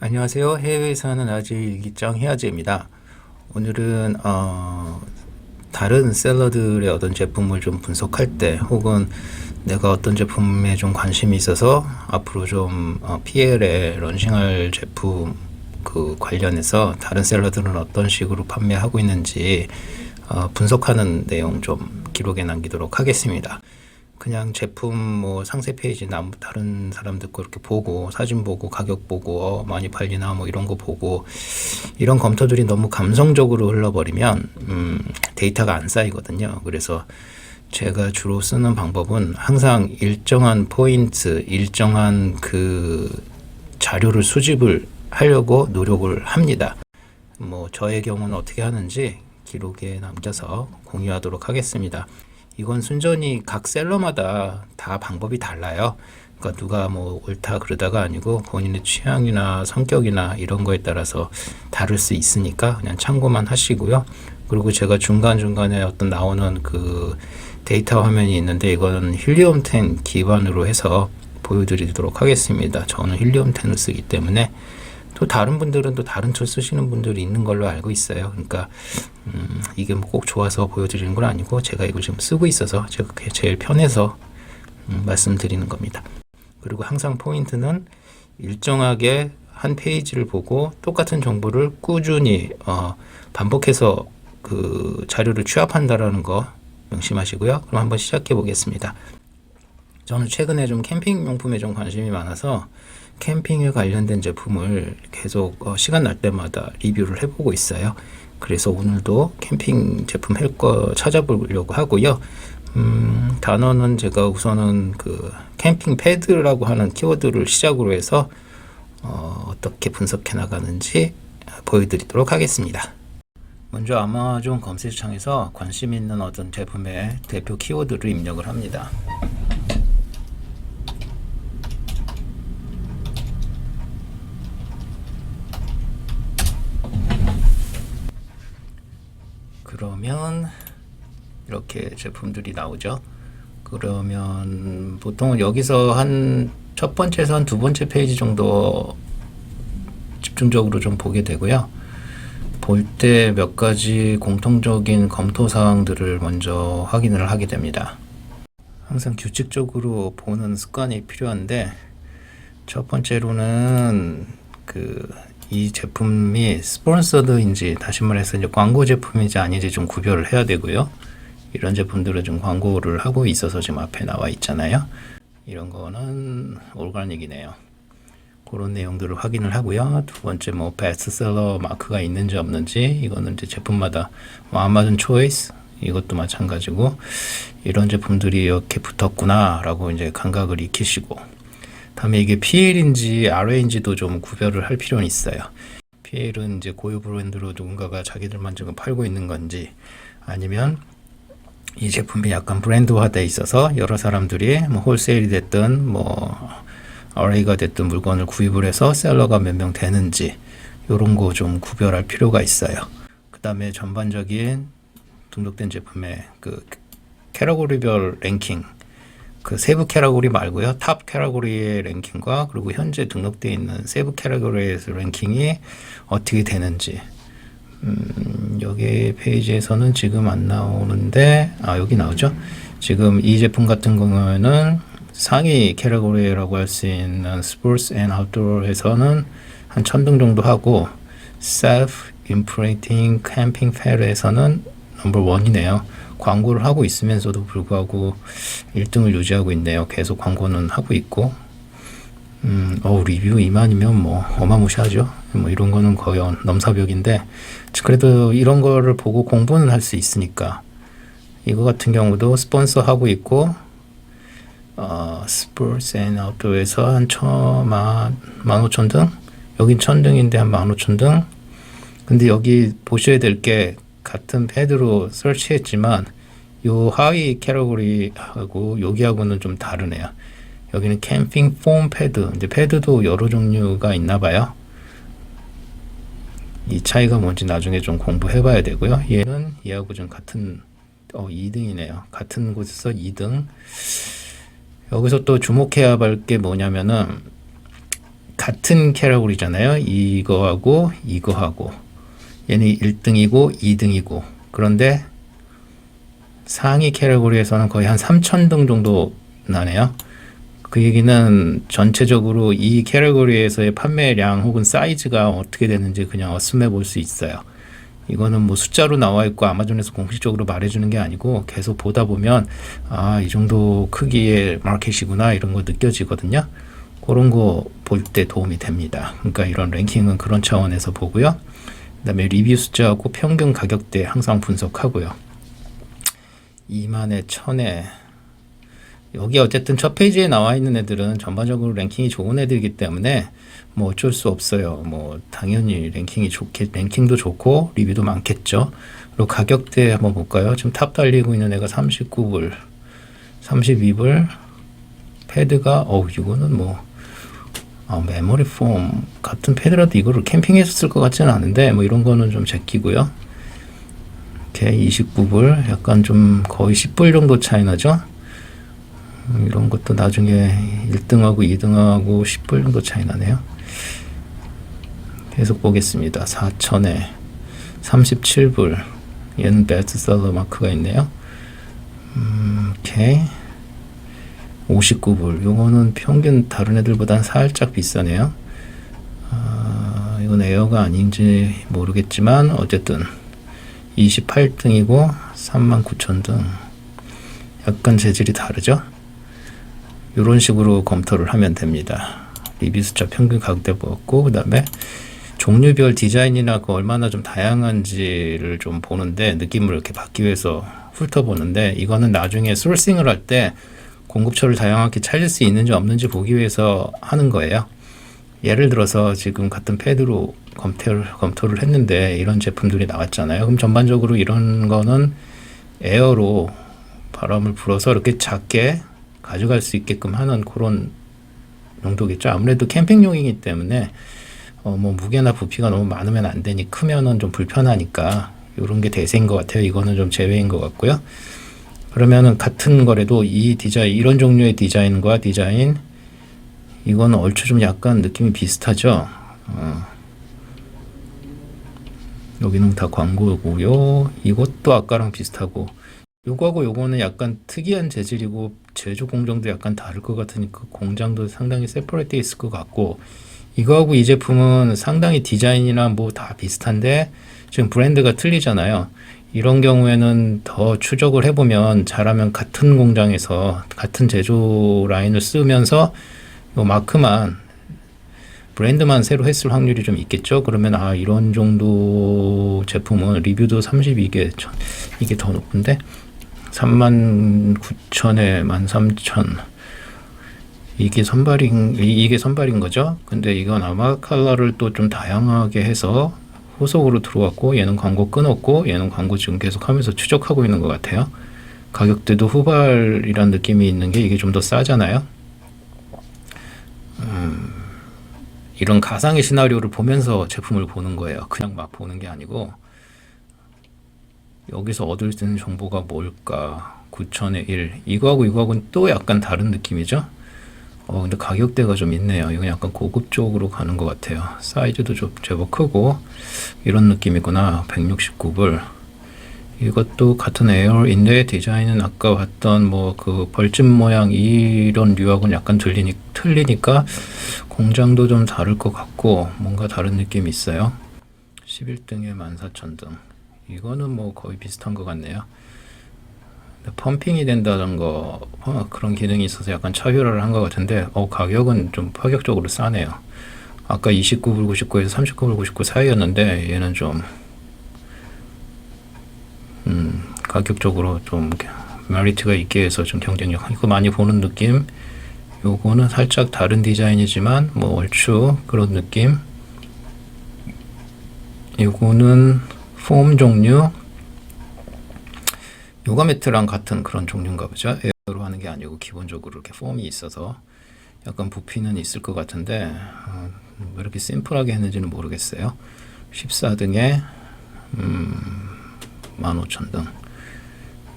안녕하세요. 해외에 사는 아재 일기장 해아재입니다. 오늘은 다른 셀러들의 어떤 제품을 좀 분석할 때 혹은 내가 어떤 제품에 좀 관심이 있어서 앞으로 좀 PL에 런칭할 제품 그 관련해서 다른 셀러들은 어떤 식으로 판매하고 있는지 분석하는 내용 좀 기록에 남기도록 하겠습니다. 그냥 제품 뭐 상세 페이지 다른 사람들 거 이렇게 보고 사진 보고 가격 보고 많이 팔리나 뭐 이런 거 보고 이런 검토들이 너무 감성적으로 흘러버리면 데이터가 안 쌓이거든요. 그래서 제가 주로 쓰는 방법은 항상 일정한 포인트, 일정한 그 자료를 수집을 하려고 노력을 합니다. 뭐 저의 경우는 어떻게 하는지 기록에 남겨서 공유하도록 하겠습니다. 이건 순전히 각 셀러마다 다 방법이 달라요. 그러니까 누가 뭐 옳다 그러다가 아니고 본인의 취향이나 성격이나 이런 거에 따라서 다를 수 있으니까 그냥 참고만 하시고요. 그리고 제가 중간중간에 어떤 나오는 그 데이터 화면이 있는데 이거는 힐리움10 기반으로 해서 보여드리도록 하겠습니다. 저는 힐리움10을 쓰기 때문에 또 다른 분들은 또 다른 툴 쓰시는 분들이 있는 걸로 알고 있어요. 그러니까 이게 뭐 꼭 좋아서 보여드리는 건 아니고 제가 이걸 지금 쓰고 있어서 제가 그게 제일 편해서 말씀드리는 겁니다. 그리고 항상 포인트는 일정하게 한 페이지를 보고 똑같은 정보를 꾸준히 반복해서 그 자료를 취합한다라는 거 명심하시고요. 그럼 한번 시작해 보겠습니다. 저는 최근에 좀 캠핑 용품에 좀 관심이 많아서 캠핑에 관련된 제품을 계속 시간 날 때마다 리뷰를 해보고 있어요. 그래서 오늘도 캠핑 제품 할 거 찾아보려고 하고요. 단어는 제가 우선은 그 캠핑 패드라고 하는 키워드를 시작으로 해서 어떻게 분석해 나가는지 보여드리도록 하겠습니다. 먼저 아마존 검색창에서 관심 있는 어떤 제품의 대표 키워드를 입력을 합니다. 그러면 이렇게 제품들이 나오죠. 그러면 보통은 여기서 한 첫 번째에서 한 두 번째 페이지 정도 집중적으로 좀 보게 되고요. 볼 때 몇 가지 공통적인 검토 사항들을 먼저 확인을 하게 됩니다. 항상 규칙적으로 보는 습관이 필요한데 첫 번째로는 이 제품이 스폰서드인지 다시 말해서 이제 광고 제품인지 아닌지 좀 구별을 해야 되고요. 이런 제품들은 좀 광고를 하고 있어서 지금 앞에 나와 있잖아요. 이런 거는 오르가닉이네요. 그런 내용들을 확인을 하고요. 두 번째 뭐 베스트셀러 마크가 있는지 없는지 이거는 이제 제품마다 뭐 아마존 초이스 이것도 마찬가지고 이런 제품들이 이렇게 붙었구나 라고 이제 감각을 익히시고 다음에 이게 PL인지 RA인지도 좀 구별을 할 필요는 있어요. PL은 이제 고유 브랜드로 누군가가 자기들만 지금 팔고 있는 건지 아니면 이 제품이 약간 브랜드화되어 있어서 여러 사람들이 뭐 홀세일이 됐든 뭐 RA가 됐든 물건을 구입을 해서 셀러가 몇 명 되는지 이런 거 좀 구별할 필요가 있어요. 그 다음에 전반적인 등록된 제품의 그 캐러고리별 랭킹 그 세부 캐러고리 말고요. 탑 캐러고리의 랭킹과 그리고 현재 등록되어 있는 세부 캐러고리에서 랭킹이 어떻게 되는지 여기 페이지에서는 지금 안 나오는데 여기 나오죠. 지금 이 제품 같은 경우에는 상위 캐러고리라고 할 수 있는 스포츠 앤 아웃도어에서는 한 1000등 정도 하고 셀프 임프레이팅 캠핑 페어에서는 넘버 1이네요. 광고를 하고 있으면서도 불구하고 1등을 유지하고 있네요. 계속 광고는 하고 있고 리뷰 2만이면 뭐 어마무시하죠. 뭐 이런 거는 거의 넘사벽인데 그래도 이런 거를 보고 공부는 할 수 있으니까 이거 같은 경우도 스폰서 하고 있고 스포츠 앤 아웃도어에서 한 15,000등 여긴 1000등인데 한 15,000등 근데 여기 보셔야 될 게 같은 패드로 설치했지만 요 하위 캐러고리하고 여기하고는 좀 다르네요. 여기는 캠핑 폼 패드 이제 패드도 여러 종류가 있나 봐요. 이 차이가 뭔지 나중에 좀 공부해 봐야 되고요. 얘는 얘하고 좀 같은 2등이네요. 같은 곳에서 2등. 여기서 또 주목해야 할 게 뭐냐면은 같은 캐러고리잖아요. 이거하고 이거하고 얘는 1등이고 2등이고 그런데 상위 캐러고리에서는 거의 한 3,000등 정도 나네요. 그 얘기는 전체적으로 이 캐러고리에서의 판매량 혹은 사이즈가 어떻게 되는지 그냥 어스매 볼 수 있어요. 이거는 뭐 숫자로 나와 있고 아마존에서 공식적으로 말해주는 게 아니고 계속 보다 보면 아, 이 정도 크기의 마켓이구나 이런 거 느껴지거든요. 그런 거 볼 때 도움이 됩니다. 그러니까 이런 랭킹은 그런 차원에서 보고요. 그 다음에 리뷰 숫자하고 평균 가격대 항상 분석하고요. 2만에 1,000에 여기 어쨌든 첫 페이지에 나와 있는 애들은 전반적으로 랭킹이 좋은 애들이기 때문에 뭐 어쩔 수 없어요. 뭐 당연히 랭킹도 좋고 리뷰도 많겠죠. 그리고 가격대 한번 볼까요? 지금 탑 달리고 있는 애가 39불, 32불, 패드가 이거는 뭐 메모리 폼 같은 패드라도 이거를 캠핑에서 쓸 것 같지는 않은데 뭐 이런 거는 좀 제끼고요. 오케이 29불 약간 좀 거의 10불 정도 차이 나죠. 이런 것도 나중에 1등하고 2등하고 10불 정도 차이 나네요. 계속 보겠습니다. 4,000에 37불 얘는 베스트셀러 마크가 있네요. 오케이 59불 요거는 평균 다른 애들보단 살짝 비싸네요. 이건 에어가 아닌지 모르겠지만 어쨌든 28등이고 39,000등 약간 재질이 다르죠. 이런 식으로 검토를 하면 됩니다. 리뷰 숫자 평균 가격대 보았고 그 다음에 종류별 디자인이나 그 얼마나 좀 다양한지를 좀 보는데 느낌을 이렇게 받기 위해서 훑어보는데 이거는 나중에 소싱을 할 때 공급처를 다양하게 찾을 수 있는지 없는지 보기 위해서 하는 거예요. 예를 들어서 지금 같은 패드로 검토를 했는데 이런 제품들이 나왔잖아요. 그럼 전반적으로 이런 거는 에어로 바람을 불어서 이렇게 작게 가져갈 수 있게끔 하는 그런 용도겠죠. 아무래도 캠핑용이기 때문에 뭐 무게나 부피가 너무 많으면 안 되니 크면은 좀 불편하니까 이런 게 대세인 것 같아요. 이거는 좀 제외인 것 같고요. 그러면은 같은 거래도 이 디자인 이런 종류의 디자인과 디자인 이거는 얼추 좀 약간 느낌이 비슷하죠. 여기는 다 광고고요. 이것도 아까랑 비슷하고 요거하고 요거는 약간 특이한 재질이고 제조 공정도 약간 다를 것 같으니까 공장도 상당히 세퍼레이트 있을 것 같고 이거하고 이 제품은 상당히 디자인이나 뭐 다 비슷한데 지금 브랜드가 틀리잖아요. 이런 경우에는 더 추적을 해보면 잘하면 같은 공장에서 같은 제조 라인을 쓰면서 요 마크만 브랜드만 새로 했을 확률이 좀 있겠죠. 그러면 이런 정도 제품은 리뷰도 32개 이게 더 높은데 39,000에 13,000 이게 선발인 거죠. 근데 이건 아마 컬러를 또 좀 다양하게 해서 후속으로 들어왔고 얘는 광고 끊었고 얘는 광고 지금 계속 하면서 추적하고 있는 것 같아요. 가격대도 후발이란 느낌이 있는 게 이게 좀 더 싸잖아요. 이런 가상의 시나리오를 보면서 제품을 보는 거예요. 그냥 막 보는 게 아니고 여기서 얻을 수 있는 정보가 뭘까? 9,000에 1 이거하고는 또 약간 다른 느낌이죠. 근데 가격대가 좀 있네요. 이건 약간 고급 쪽으로 가는 것 같아요. 사이즈도 좀 제법 크고 이런 느낌이구나. 169불 이것도 같은 에어인데 디자인은 아까 봤던 뭐 그 벌집 모양 이런 류하고는 약간 틀리니까 공장도 좀 다를 것 같고 뭔가 다른 느낌이 있어요. 11등에 14,000등 이거는 뭐 거의 비슷한 것 같네요. 펌핑이 된다는 거 그런 기능이 있어서 약간 차별화를 한 것 같은데 가격은 좀 파격적으로 싸네요. 아까 29불 99에서 39불 99 사이였는데 얘는 좀 가격적으로 좀 메리트가 있게 해서 좀 경쟁력 이거 많이 보는 느낌. 요거는 살짝 다른 디자인이지만 뭐 얼추 그런 느낌. 요거는 폼 종류 요가 매트랑 같은 그런 종류인가 보죠. 에어로 하는 게 아니고 기본적으로 이렇게 폼이 있어서 약간 부피는 있을 것 같은데 왜 이렇게 심플하게 했는지는 모르겠어요. 14등에 15,000등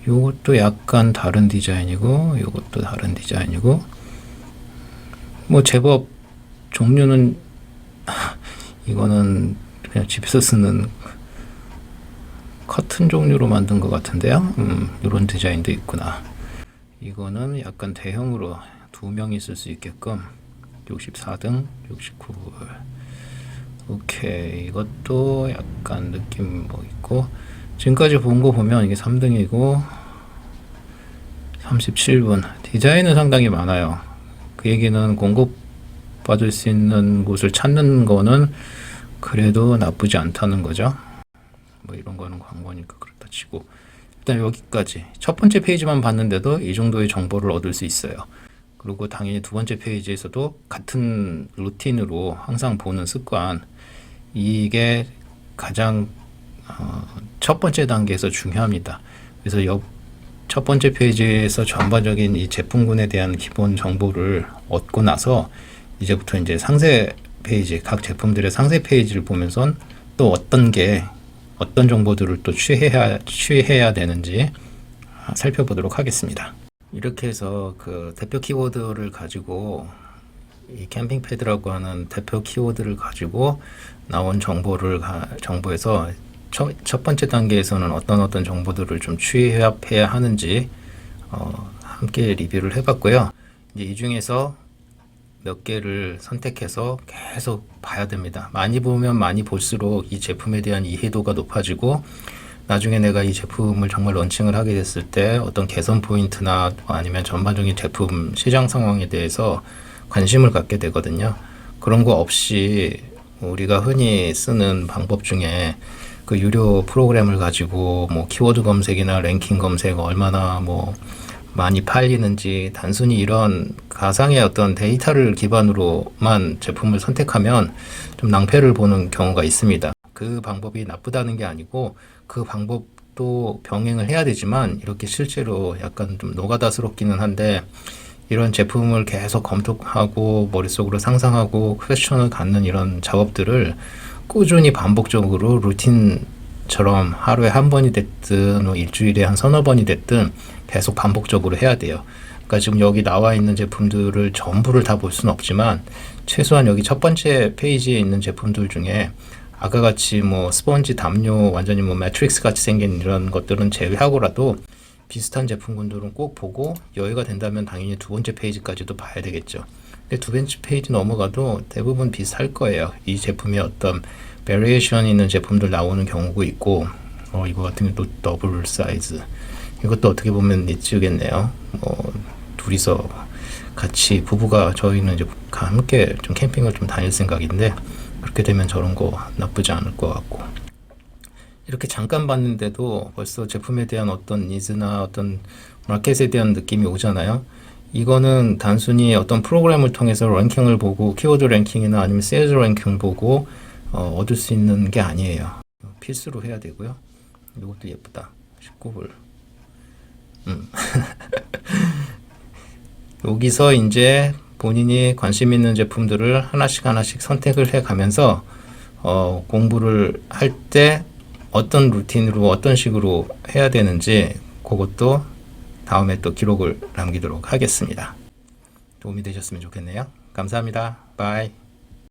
요것도 약간 다른 디자인이고 요것도 다른 디자인이고 뭐 제법 종류는 이거는 그냥 집에서 쓰는 커튼 종류로 만든 것 같은데요. 이런 디자인도 있구나. 이거는 약간 대형으로 두 명이 쓸 수 있게끔 64등 69불. 오케이, 이것도 약간 느낌 뭐 있고, 지금까지 본 거 보면 이게 3등이고 37분. 디자인은 상당히 많아요. 그 얘기는 공급 받을 수 있는 곳을 찾는 거는 그래도 나쁘지 않다는 거죠. 뭐 이런 거는 광고니까 그렇다 치고, 일단 여기까지 첫 번째 페이지만 봤는데도 이 정도의 정보를 얻을 수 있어요. 그리고 당연히 두 번째 페이지에서도 같은 루틴으로 항상 보는 습관, 이게 가장 첫 번째 단계에서 중요합니다. 그래서 첫 번째 페이지에서 전반적인 이 제품군에 대한 기본 정보를 얻고 나서 이제부터 이제 상세 페이지, 각 제품들의 상세 페이지를 보면서 또 어떤 정보들을 또 취해야 되는지 살펴보도록 하겠습니다. 이렇게 해서 그 대표 키워드를 가지고, 이 캠핑 패드라고 하는 대표 키워드를 가지고 나온 정보에서 첫 번째 단계에서는 어떤 정보들을 좀 취합해야 하는지 함께 리뷰를 해봤고요. 이제 이 중에서 몇 개를 선택해서 계속 봐야 됩니다. 많이 보면 많이 볼수록 이 제품에 대한 이해도가 높아지고, 나중에 내가 이 제품을 정말 런칭을 하게 됐을 때 어떤 개선 포인트나 아니면 전반적인 제품 시장 상황에 대해서 관심을 갖게 되거든요. 그런 거 없이 우리가 흔히 쓰는 방법 중에 그 유료 프로그램을 가지고 뭐 키워드 검색이나 랭킹 검색 얼마나 뭐 많이 팔리는지 단순히 이런 가상의 어떤 데이터를 기반으로만 제품을 선택하면 좀 낭패를 보는 경우가 있습니다. 그 방법이 나쁘다는 게 아니고 그 방법도 병행을 해야 되지만, 이렇게 실제로 약간 좀 노가다스럽기는 한데, 이런 제품을 계속 검토하고 머릿속으로 상상하고 퀘스천을 갖는 이런 작업들을 꾸준히 반복적으로 루틴처럼 하루에 한 번이 됐든 뭐 일주일에 한 서너 번이 됐든 계속 반복적으로 해야 돼요. 그러니까 지금 여기 나와 있는 제품들을 전부를 다 볼 수는 없지만, 최소한 여기 첫 번째 페이지에 있는 제품들 중에 아까 같이 뭐 스펀지 담요 완전히 뭐 매트릭스 같이 생긴 이런 것들은 제외하고라도 비슷한 제품군들은 꼭 보고, 여유가 된다면 당연히 두 번째 페이지까지도 봐야 되겠죠. 근데 두 번째 페이지 넘어가도 대부분 비슷할 거예요. 이 제품이 어떤 베리에이션 있는 제품들 나오는 경우도 있고, 이거 같은 경우도 더블 사이즈, 이것도 어떻게 보면 니츠겠네요. 뭐 둘이서 같이 부부가, 저희는 이제 함께 좀 캠핑을 좀 다닐 생각인데, 그렇게 되면 저런 거 나쁘지 않을 것 같고, 이렇게 잠깐 봤는데도 벌써 제품에 대한 어떤 니즈나 어떤 마켓에 대한 느낌이 오잖아요. 이거는 단순히 어떤 프로그램을 통해서 랭킹을 보고, 키워드 랭킹이나 아니면 세일즈 랭킹 보고 얻을 수 있는 게 아니에요. 필수로 해야 되고요. 이것도 예쁘다. 19불. 여기서 이제 본인이 관심 있는 제품들을 하나씩 선택을 해 가면서 공부를 할 때 어떤 루틴으로 어떤 식으로 해야 되는지, 그것도 다음에 또 기록을 남기도록 하겠습니다. 도움이 되셨으면 좋겠네요. 감사합니다. 바이.